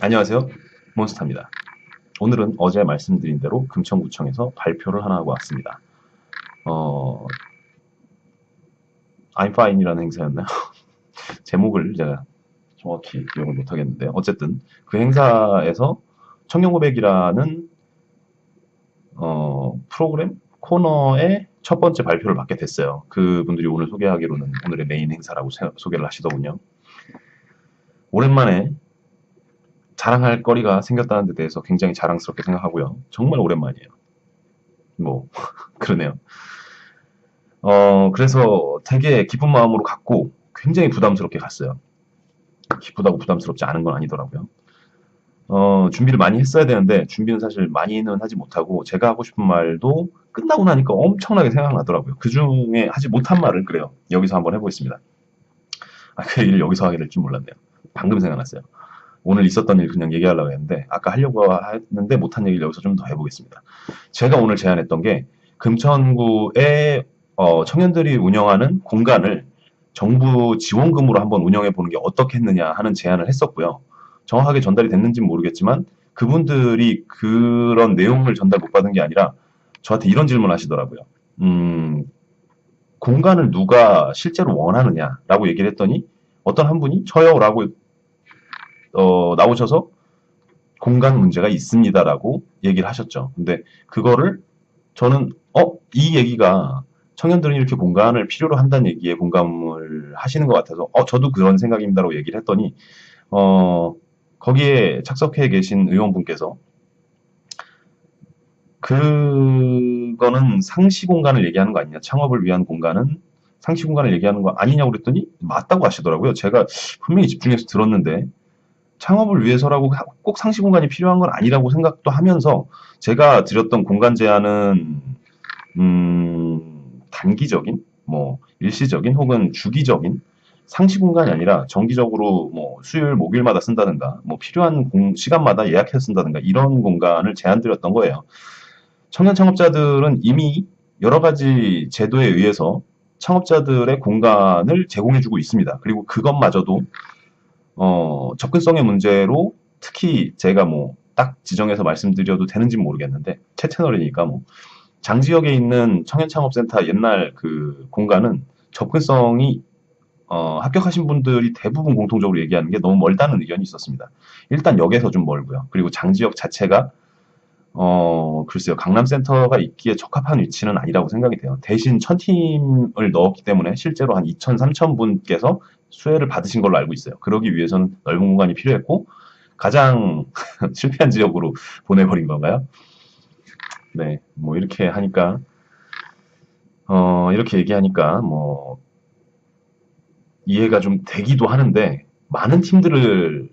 안녕하세요. 몬스타입니다. 오늘은 어제 말씀드린 대로 금천구청에서 발표를 하나 하고 왔습니다. 어, I'm fine이라는 행사였나요? 제목을 제가 정확히 기억을 못하겠는데요. 어쨌든 그 행사에서 청년고백이라는 프로그램 코너의 첫 번째 발표를 받게 됐어요. 그분들이 오늘 소개하기로는 오늘의 메인 행사라고 소개를 하시더군요. 오랜만에 자랑할 거리가 생겼다는 데 대해서 굉장히 자랑스럽게 생각하고요. 정말 오랜만이에요. 뭐 그러네요. 그래서 되게 기쁜 마음으로 갔고 굉장히 부담스럽게 갔어요. 기쁘다고 부담스럽지 않은 건 아니더라고요. 준비를 많이 했어야 되는데 준비는 사실 많이는 하지 못하고 제가 하고 싶은 말도 끝나고 나니까 엄청나게 생각나더라고요. 그 중에 하지 못한 말을 그래요. 여기서 한번 해보겠습니다. 그 일을 여기서 하게 될 줄 몰랐네요. 방금 생각났어요. 오늘 있었던 일 그냥 얘기하려고 했는데 아까 하려고 했는데 못한 얘기를 여기서 좀 더 해보겠습니다. 제가 오늘 제안했던 게 금천구의 청년들이 운영하는 공간을 정부 지원금으로 한번 운영해 보는 게 어떻겠느냐 하는 제안을 했었고요. 정확하게 전달이 됐는지는 모르겠지만 그분들이 그런 내용을 전달 못 받은 게 아니라 저한테 이런 질문 하시더라고요. 공간을 누가 실제로 원하느냐라고 얘기를 했더니 어떤 한 분이 저요라고 나오셔서 공간 문제가 있습니다라고 얘기를 하셨죠. 근데 그거를 저는 이 얘기가 청년들은 이렇게 공간을 필요로 한다는 얘기에 공감을 하시는 것 같아서 저도 그런 생각입니다라고 얘기를 했더니 어, 거기에 착석해 계신 의원분께서 그거는 상시 공간을 얘기하는 거 아니냐, 창업을 위한 공간은 상시 공간을 얘기하는 거 아니냐고 그랬더니 맞다고 하시더라고요. 제가 분명히 집중해서 들었는데 창업을 위해서라고 꼭 상시 공간이 필요한 건 아니라고 생각도 하면서 제가 드렸던 공간 제안은 단기적인, 뭐 일시적인 혹은 주기적인 상시 공간이 아니라 정기적으로 뭐 수요일, 목요일마다 쓴다든가, 뭐 필요한 시간마다 예약해서 쓴다든가 이런 공간을 제안드렸던 거예요. 청년 창업자들은 이미 여러 가지 제도에 의해서 창업자들의 공간을 제공해주고 있습니다. 그리고 그것마저도 접근성의 문제로 특히 제가 뭐 딱 지정해서 말씀드려도 되는지 모르겠는데 채 채널이니까 뭐 장지역에 있는 청년창업센터 옛날 그 공간은 접근성이 합격하신 분들이 대부분 공통적으로 얘기하는 게 너무 멀다는 의견이 있었습니다. 일단 역에서 좀 멀고요. 그리고 장지역 자체가 글쎄요, 강남센터가 있기에 적합한 위치는 아니라고 생각이 돼요. 대신 1000팀을 넣었기 때문에 실제로 한 2000, 3000분께서 수혜를 받으신 걸로 알고 있어요. 그러기 위해서는 넓은 공간이 필요했고 가장 실패한 지역으로 보내버린 건가요? 네, 뭐 이렇게 하니까 이렇게 얘기하니까 뭐 이해가 좀 되기도 하는데 많은 팀들을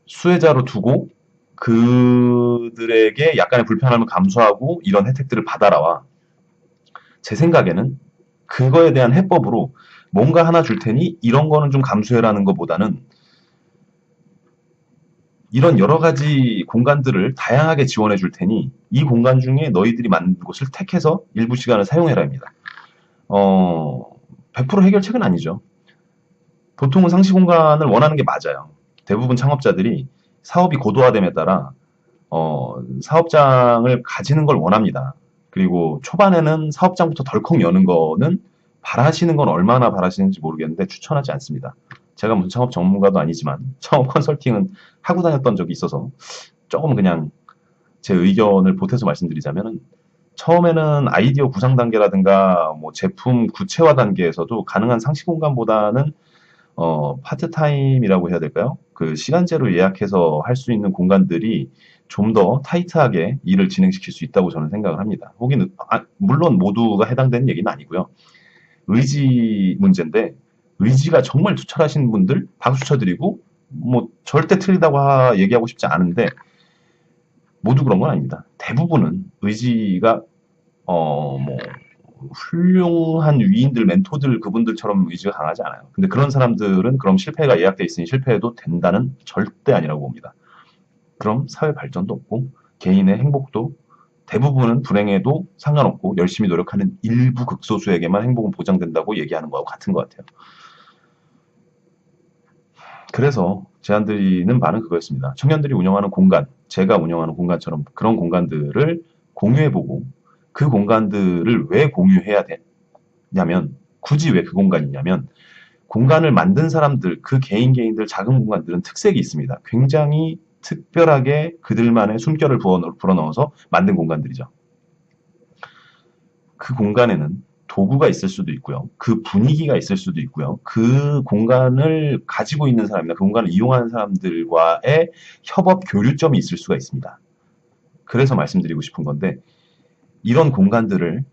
수혜자로 두고 그들에게 약간의 불편함을 감수하고 이런 혜택들을 받아라와 제 생각에는 그거에 대한 해법으로 뭔가 하나 줄 테니 이런 거는 좀 감수해라는 것보다는 이런 여러 가지 공간들을 다양하게 지원해 줄 테니 이 공간 중에 너희들이 만든 곳을 택해서 일부 시간을 사용해라입니다. 100% 해결책은 아니죠. 보통은 상시 공간을 원하는 게 맞아요. 대부분 창업자들이 사업이 고도화됨에 따라 사업장을 가지는 걸 원합니다. 그리고 초반에는 사업장부터 덜컥 여는 거는 바라시는 건 얼마나 바라시는지 모르겠는데 추천하지 않습니다. 제가 무슨 창업 전문가도 아니지만 창업 컨설팅은 하고 다녔던 적이 있어서 조금 그냥 제 의견을 보태서 말씀드리자면 처음에는 아이디어 구상 단계라든가 뭐 제품 구체화 단계에서도 가능한 상시 공간보다는 파트타임이라고 해야 될까요? 그 시간제로 예약해서 할 수 있는 공간들이 좀 더 타이트하게 일을 진행시킬 수 있다고 저는 생각을 합니다. 혹은 물론 모두가 해당되는 얘기는 아니고요. 의지 문제인데 의지가 정말 투철하신 분들 박수 쳐드리고 뭐 절대 틀리다고 얘기하고 싶지 않은데 모두 그런 건 아닙니다. 대부분은 의지가 뭐 훌륭한 위인들, 멘토들 그분들처럼 의지가 강하지 않아요. 근데 그런 사람들은 그럼 실패가 예약돼 있으니 실패해도 된다는 절대 아니라고 봅니다. 그럼 사회 발전도 없고 개인의 행복도 대부분은 불행해도 상관없고 열심히 노력하는 일부 극소수에게만 행복은 보장된다고 얘기하는 거하고 같은 것 같아요. 그래서 제안드리는 바는 그거였습니다. 청년들이 운영하는 공간, 제가 운영하는 공간처럼 그런 공간들을 공유해보고 그 공간들을 왜 공유해야 되냐면 굳이 왜 그 공간이냐면 공간을 만든 사람들, 그 개인들 작은 공간들은 특색이 있습니다. 굉장히 특별하게 그들만의 숨결을 불어넣어서 만든 공간들이죠. 그 공간에는 도구가 있을 수도 있고요. 그 분위기가 있을 수도 있고요. 그 공간을 가지고 있는 사람이나 그 공간을 이용하는 사람들과의 협업 교류점이 있을 수가 있습니다. 그래서 말씀드리고 싶은 건데 이런 공간들을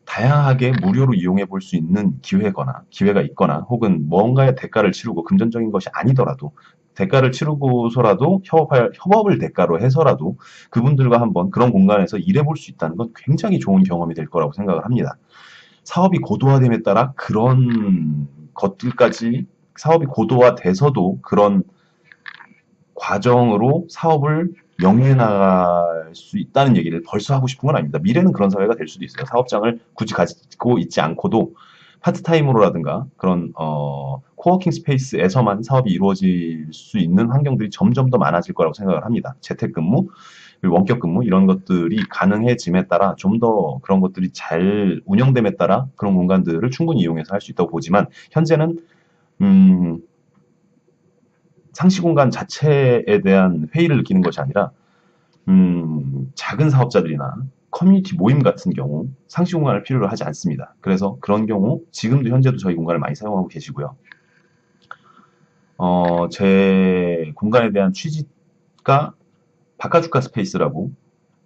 다양하게 무료로 이용해 볼 수 있는 기회가 있거나 혹은 뭔가의 대가를 치르고 금전적인 것이 아니더라도 대가를 치르고서라도 협업을 대가로 해서라도 그분들과 한번 그런 공간에서 일해 볼 수 있다는 건 굉장히 좋은 경험이 될 거라고 생각을 합니다. 사업이 고도화됨에 따라 그런 것들까지 사업이 고도화돼서도 그런 과정으로 사업을 영위해 나갈 수 있다는 얘기를 벌써 하고 싶은 건 아닙니다. 미래는 그런 사회가 될 수도 있어요. 사업장을 굳이 가지고 있지 않고도 파트타임으로라든가 그런 코워킹 스페이스에서만 사업이 이루어질 수 있는 환경들이 점점 더 많아질 거라고 생각을 합니다. 재택근무, 그리고 원격근무 이런 것들이 가능해짐에 따라 좀 더 그런 것들이 잘 운영됨에 따라 그런 공간들을 충분히 이용해서 할 수 있다고 보지만 현재는 상시 공간 자체에 대한 회의를 느끼는 것이 아니라 작은 사업자들이나 커뮤니티 모임 같은 경우 상시 공간을 필요로 하지 않습니다. 그래서 그런 경우 지금도 현재도 저희 공간을 많이 사용하고 계시고요. 제 공간에 대한 취지가 바꿔줄까 스페이스라고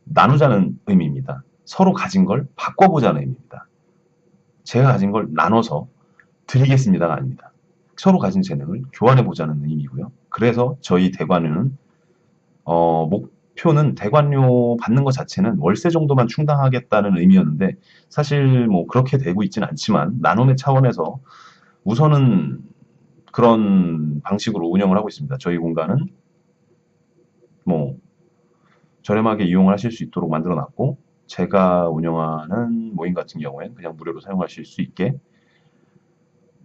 나누자는 의미입니다. 서로 가진 걸 바꿔보자는 의미입니다. 제가 가진 걸 나눠서 드리겠습니다가 아닙니다. 서로 가진 재능을 교환해보자는 의미고요. 그래서 저희 대관료는 목표는 대관료 받는 것 자체는 월세 정도만 충당하겠다는 의미였는데 사실 뭐 그렇게 되고 있지는 않지만 나눔의 차원에서 우선은 그런 방식으로 운영을 하고 있습니다. 저희 공간은 뭐 저렴하게 이용을 하실 수 있도록 만들어 놨고 제가 운영하는 모임 같은 경우에는 그냥 무료로 사용하실 수 있게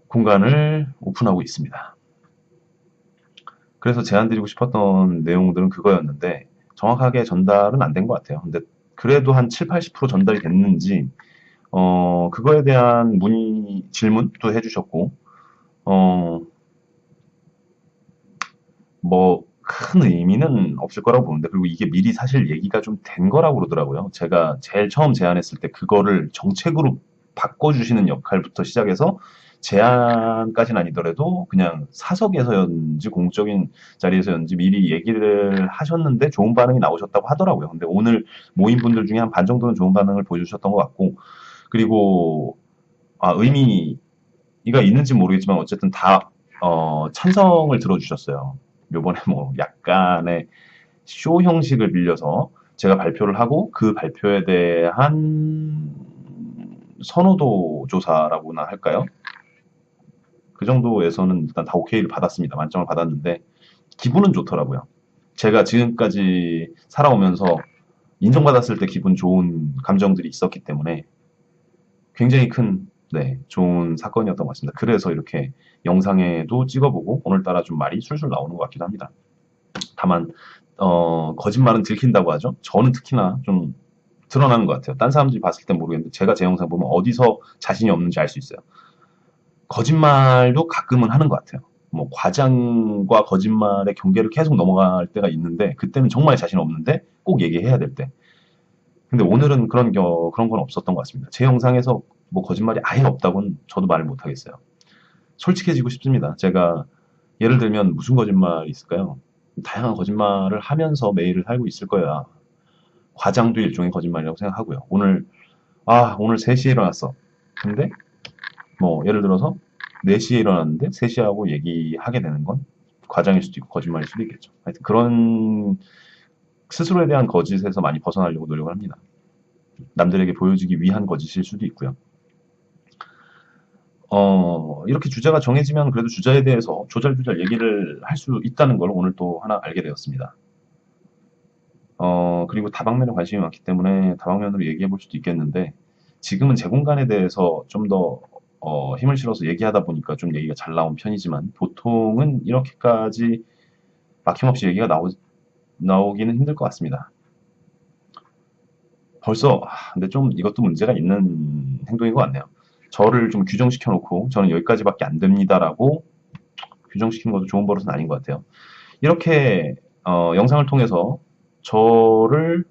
공간을 오픈하고 있습니다. 그래서 제안드리고 싶었던 내용들은 그거였는데 정확하게 전달은 안 된 것 같아요. 근데 그래도 한 7, 80% 전달이 됐는지 그거에 대한 질문도 해주셨고 뭐 큰 의미는 없을 거라고 보는데 그리고 이게 미리 사실 얘기가 좀 된 거라고 그러더라고요. 제가 제일 처음 제안했을 때 그거를 정책으로 바꿔주시는 역할부터 시작해서 제안까지는 아니더라도 그냥 사석에서였는지 공적인 자리에서였는지 미리 얘기를 하셨는데 좋은 반응이 나오셨다고 하더라고요. 근데 오늘 모인 분들 중에 한 반 정도는 좋은 반응을 보여주셨던 것 같고 그리고 의미가 있는지 모르겠지만 어쨌든 다 찬성을 들어주셨어요. 요번에 뭐 약간의 쇼 형식을 빌려서 제가 발표를 하고 그 발표에 대한 선호도 조사라고나 할까요? 그 정도에서는 일단 다 오케이를 받았습니다. 만점을 받았는데 기분은 좋더라고요. 제가 지금까지 살아오면서 인정받았을 때 기분 좋은 감정들이 있었기 때문에 굉장히 큰 좋은 사건이었던 것 같습니다. 그래서 이렇게 영상에도 찍어보고 오늘따라 좀 말이 술술 나오는 것 같기도 합니다. 다만 거짓말은 들킨다고 하죠. 저는 특히나 좀 드러나는 것 같아요. 딴 사람들이 봤을 땐 모르겠는데 제가 제 영상 보면 어디서 자신이 없는지 알 수 있어요. 거짓말도 가끔은 하는 것 같아요. 뭐 과장과 거짓말의 경계를 계속 넘어갈 때가 있는데 그때는 정말 자신 없는데 꼭 얘기해야 될 때. 근데 오늘은 그런 건 없었던 것 같습니다. 제 영상에서 뭐 거짓말이 아예 없다고는 저도 말을 못 하겠어요. 솔직해지고 싶습니다. 제가 예를 들면 무슨 거짓말이 있을까요? 다양한 거짓말을 하면서 매일을 살고 있을 거야. 과장도 일종의 거짓말이라고 생각하고요. 오늘 3시에 일어났어. 근데 뭐 예를 들어서 4시에 일어났는데 3시하고 얘기하게 되는 건 과장일 수도 있고 거짓말일 수도 있겠죠. 하여튼 그런 스스로에 대한 거짓에서 많이 벗어나려고 노력을 합니다. 남들에게 보여주기 위한 거짓일 수도 있고요. 이렇게 주제가 정해지면 그래도 주제에 대해서 조잘조잘 얘기를 할 수 있다는 걸 오늘 또 하나 알게 되었습니다. 그리고 다방면에 관심이 많기 때문에 다방면으로 얘기해 볼 수도 있겠는데 지금은 제 공간에 대해서 좀 더 힘을 실어서 얘기하다 보니까 좀 얘기가 잘 나온 편이지만 보통은 이렇게까지 막힘없이 얘기가 나오기는 힘들 것 같습니다. 벌써 근데 좀 이것도 문제가 있는 행동인 것 같네요. 저를 좀 규정시켜 놓고 저는 여기까지밖에 안 됩니다라고 규정시키는 것도 좋은 버릇은 아닌 것 같아요. 이렇게 영상을 통해서 저를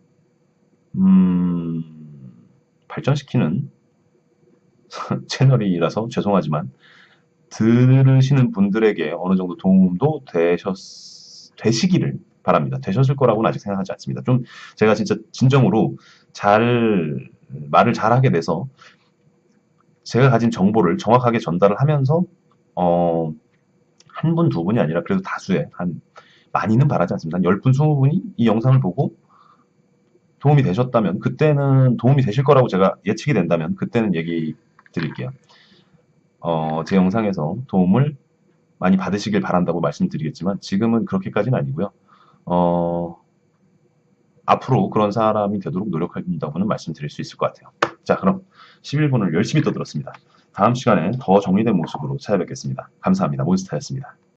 음, 발전시키는 채널이라서 죄송하지만 들으시는 분들에게 어느 정도 도움도 되시기를 바랍니다. 되셨을 거라고는 아직 생각하지 않습니다. 좀 제가 진짜 진정으로 말을 잘하게 돼서 제가 가진 정보를 정확하게 전달을 하면서 어, 한 분, 두 분이 아니라 그래도 다수의 많이는 바라지 않습니다. 한 10분, 20분이 이 영상을 보고 도움이 되셨다면 그때는 도움이 되실 거라고 제가 예측이 된다면 그때는 얘기 드릴게요. 제 영상에서 도움을 많이 받으시길 바란다고 말씀드리겠지만 지금은 그렇게까지는 아니고요. 어, 앞으로 그런 사람이 되도록 노력한다고는 말씀드릴 수 있을 것 같아요. 자, 그럼 11분을 열심히 떠들었습니다. 다음 시간에 더 정리된 모습으로 찾아뵙겠습니다. 감사합니다. 몬스타였습니다.